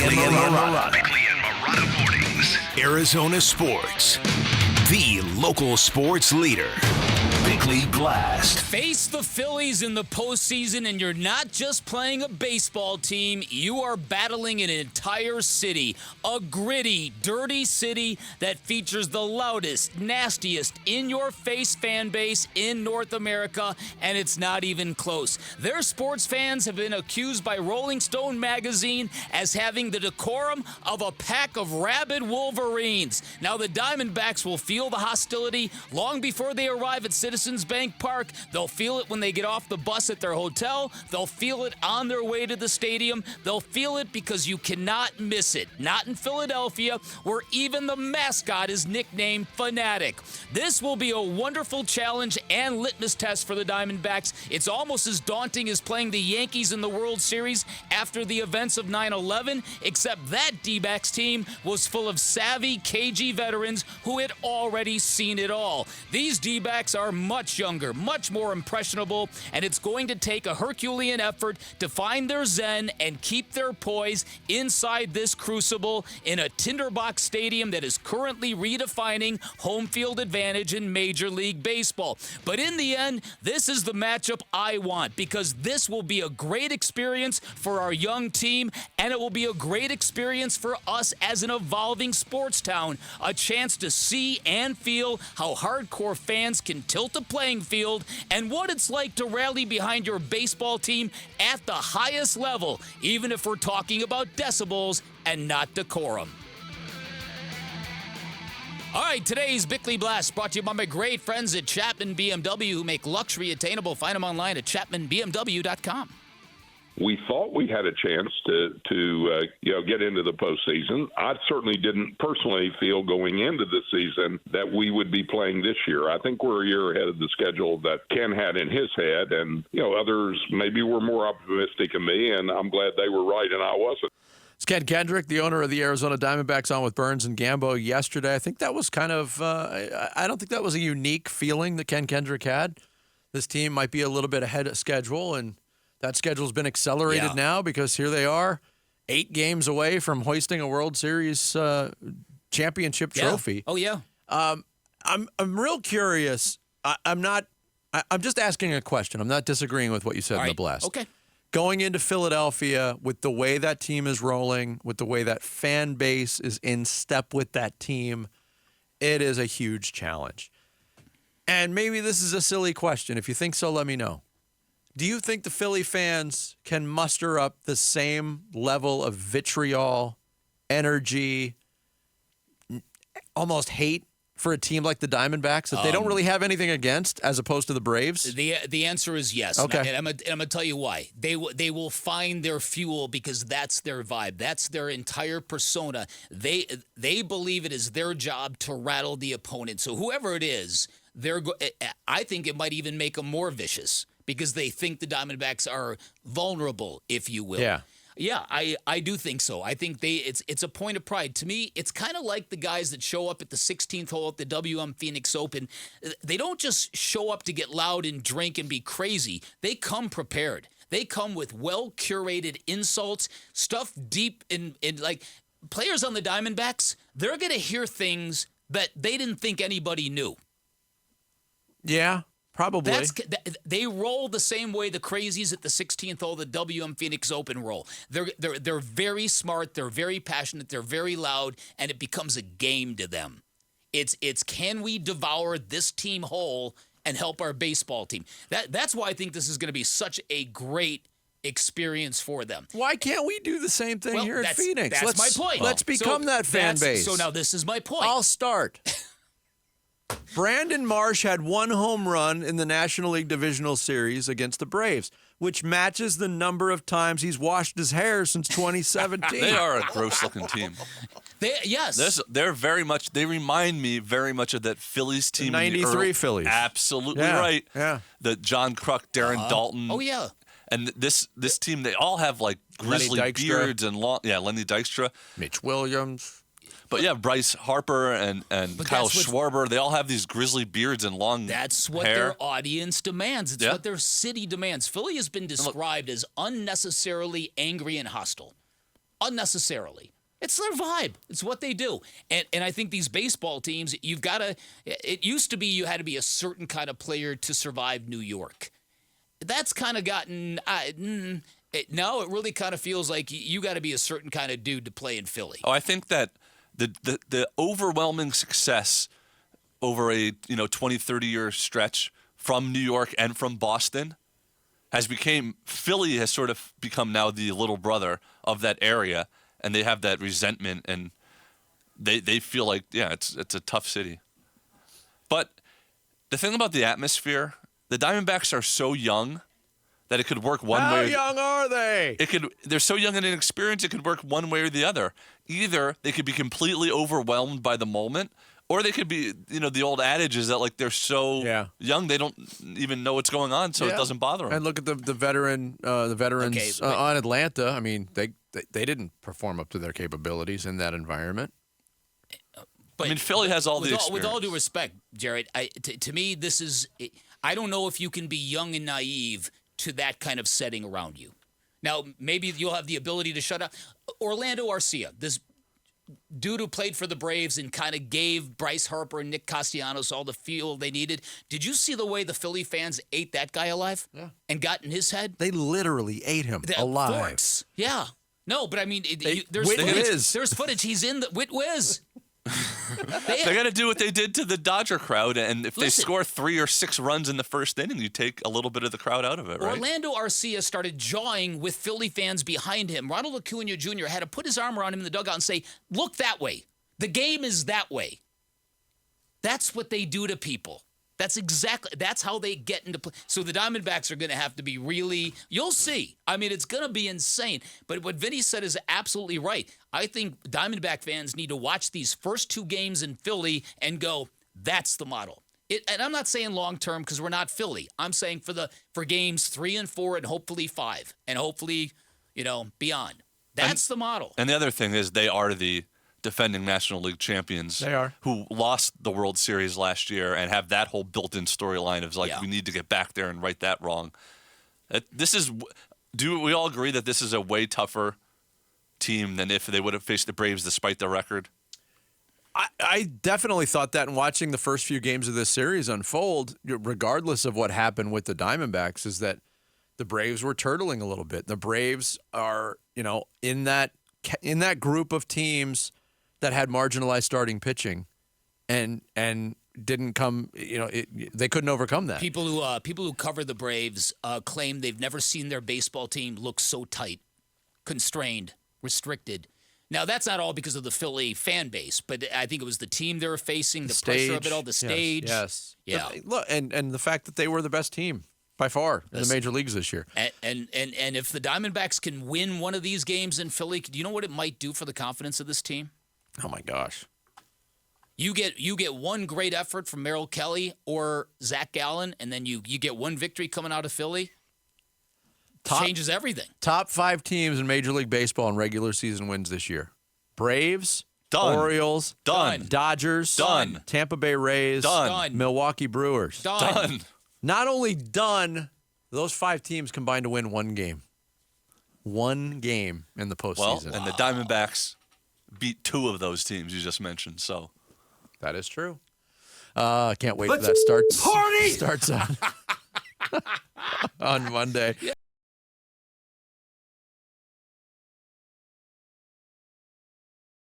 Bickley and Marotta. Bickley and Marotta Mornings. Arizona Sports, the local sports leader. Bickley Blast. Face the Phillies in the postseason, and you're not just playing a baseball team. You are battling an entire city. A gritty, dirty city that features the loudest, nastiest, in-your-face fan base in North America, and it's not even close. Their sports fans have been accused by Rolling Stone magazine as having the decorum of a pack of rabid Wolverines. Now, the Diamondbacks will feel the hostility long before they arrive at Citizens Bank Park. They'll feel it when they get off the bus at their hotel. They'll feel it on their way to the stadium. They'll feel it because you cannot miss it. Not in Philadelphia, where even the mascot is nicknamed Fanatic. This will be a wonderful challenge and litmus test for the Diamondbacks. It's almost as daunting as playing the Yankees in the World Series after the events of 9/11, except that D-backs team was full of savvy, cagey veterans who had already seen it all. These D-backs are much younger, much more impressionable, and it's going to take a Herculean effort to find their zen and keep their poise inside this crucible in a tinderbox stadium that is currently redefining home field advantage in Major League Baseball. But in the end, this is the matchup I want, because this will be a great experience for our young team, and it will be a great experience for us as an evolving sports town, a chance to see and feel how hardcore fans can tilt a playing field and what it's like to rally behind your baseball team at the highest level, even if we're talking about decibels and not decorum. All right, today's Bickley Blast brought to you by my great friends at Chapman BMW, who make luxury attainable. Find them online at chapmanbmw.com. We thought we had a chance to get into the postseason. I certainly didn't personally feel going into the season that we would be playing this year. I think we're a year ahead of the schedule that Ken had in his head, and others maybe were more optimistic than me, and I'm glad they were right and I wasn't. It's Ken Kendrick, the owner of the Arizona Diamondbacks, on with Burns and Gambo yesterday. I think that was kind of I don't think that was a unique feeling that Ken Kendrick had. This team might be a little bit ahead of schedule, and that schedule's been accelerated now because here they are, 8 games away from hoisting a World Series championship trophy. Oh, yeah. I'm real curious. I'm just asking a question. I'm not disagreeing with what you said in the blast. Okay. Going into Philadelphia with the way that team is rolling, with the way that fan base is in step with that team, it is a huge challenge. And maybe this is a silly question. If you think so, let me know. Do you think the Philly fans can muster up the same level of vitriol, energy, almost hate for a team like the Diamondbacks that they don't really have anything against, as opposed to the Braves? The answer is yes. Okay. And I'm going to tell you why. They will find their fuel because that's their vibe. That's their entire persona. They believe it is their job to rattle the opponent. So whoever it is, I think it might even make them more vicious, because they think the Diamondbacks are vulnerable, if you will. Yeah, I do think so. I think it's a point of pride. To me, it's kind of like the guys that show up at the 16th hole at the WM Phoenix Open. They don't just show up to get loud and drink and be crazy. They come prepared. They come with well-curated insults, stuff deep in like players on the Diamondbacks, they're going to hear things that they didn't think anybody knew. Yeah. Probably. They roll the same way the crazies at the 16th hole, the WM Phoenix Open roll. They're very smart, they're very passionate, they're very loud, and it becomes a game to them. It's can we devour this team whole and help our baseball team? That's why I think this is going to be such a great experience for them. Why can't we do the same thing here at Phoenix? That's my point. Let's become that fan base. So now this is my point. I'll start. Brandon Marsh had 1 home run in the National League Divisional Series against the Braves, which matches the number of times he's washed his hair since 2017. They are a gross-looking team. They're very much. They remind me very much of that Phillies team. The 93 Phillies. Absolutely right. Yeah. The John Kruk, Darren Dalton. Oh yeah. And this team, they all have like grizzly beards and long. Yeah, Lenny Dykstra, Mitch Williams. But yeah, Bryce Harper and Kyle Schwarber, they all have these grizzly beards and long hair. That's what their audience demands. It's what their city demands. Philly has been described as unnecessarily angry and hostile. unnecessarily. It's their vibe. It's what they do. And I think these baseball teams, it used to be you had to be a certain kind of player to survive New York. That's kind of gotten, now it really kind of feels like you got to be a certain kind of dude to play in Philly. Oh, I think that the overwhelming success over a 20, 30-year stretch from New York and from Boston Philly has sort of become now the little brother of that area. And they have that resentment, and they feel like, it's a tough city. But the thing about the atmosphere, the Diamondbacks are so young that it could work one way. How young are they? They're so young and inexperienced, it could work one way or the other. Either they could be completely overwhelmed by the moment, or they could be, the old adage is that like they're so young they don't even know what's going on, so it doesn't bother them. And look at the veterans on Atlanta. I mean, they didn't perform up to their capabilities in that environment. But Philly has all the experience. With all due respect, Jared, to me, this is – I don't know if you can be young and naive to that kind of setting around you. Now, maybe you'll have the ability to shut up. Orlando Arcia, this dude who played for the Braves and kind of gave Bryce Harper and Nick Castellanos all the fuel they needed. Did you see the way the Philly fans ate that guy alive and got in his head? They literally ate him alive. Forks. Yeah. No, but I mean, there's footage. He's in the Whit-Whiz. They got to do what they did to the Dodger crowd, and if they score 3 or 6 runs in the first inning, you take a little bit of the crowd out of it, right? Orlando Arcia started jawing with Philly fans behind him. Ronald Acuna Jr. had to put his arm around him in the dugout and say, look that way. The game is that way. That's what they do to people. That's how they get into play. So the Diamondbacks are going to have to be really, you'll see. I mean, it's going to be insane. But what Vinny said is absolutely right. I think Diamondback fans need to watch these first 2 games in Philly and go, that's the model. And I'm not saying long term because we're not Philly. I'm saying for games 3 and 4 and hopefully 5 and hopefully, beyond. That's the model. And the other thing is they are the defending National League champions. They are. Who lost the World Series last year and have that whole built-in storyline of we need to get back there and right that wrong. Do we all agree that this is a way tougher team than if they would have faced the Braves despite their record? I definitely thought that in watching the first few games of this series unfold, regardless of what happened with the Diamondbacks, is that the Braves were turtling a little bit. The Braves are, in that group of teams that had marginalized starting pitching, and didn't come. They couldn't overcome that. People who cover the Braves claim they've never seen their baseball team look so tight, constrained, restricted. Now that's not all because of the Philly fan base, but I think it was the team they were facing, the pressure of it all, the stage. Yes. Yeah. But, look, and the fact that they were the best team by far in the major leagues this year. And if the Diamondbacks can win one of these games in Philly, do you know what it might do for the confidence of this team? Oh my gosh. You get one great effort from Merrill Kelly or Zach Gallen, and then you get one victory coming out of Philly. Changes everything. Top 5 teams in Major League Baseball in regular season wins this year. Braves, done. Orioles, done. Dodgers, done. Tampa Bay Rays, done. Milwaukee Brewers, done. Not only done, those 5 teams combined to win 1 game. 1 game in the postseason. Well, and the Diamondbacks beat 2 of those teams you just mentioned. So that is true. Can't wait for that starts on Monday.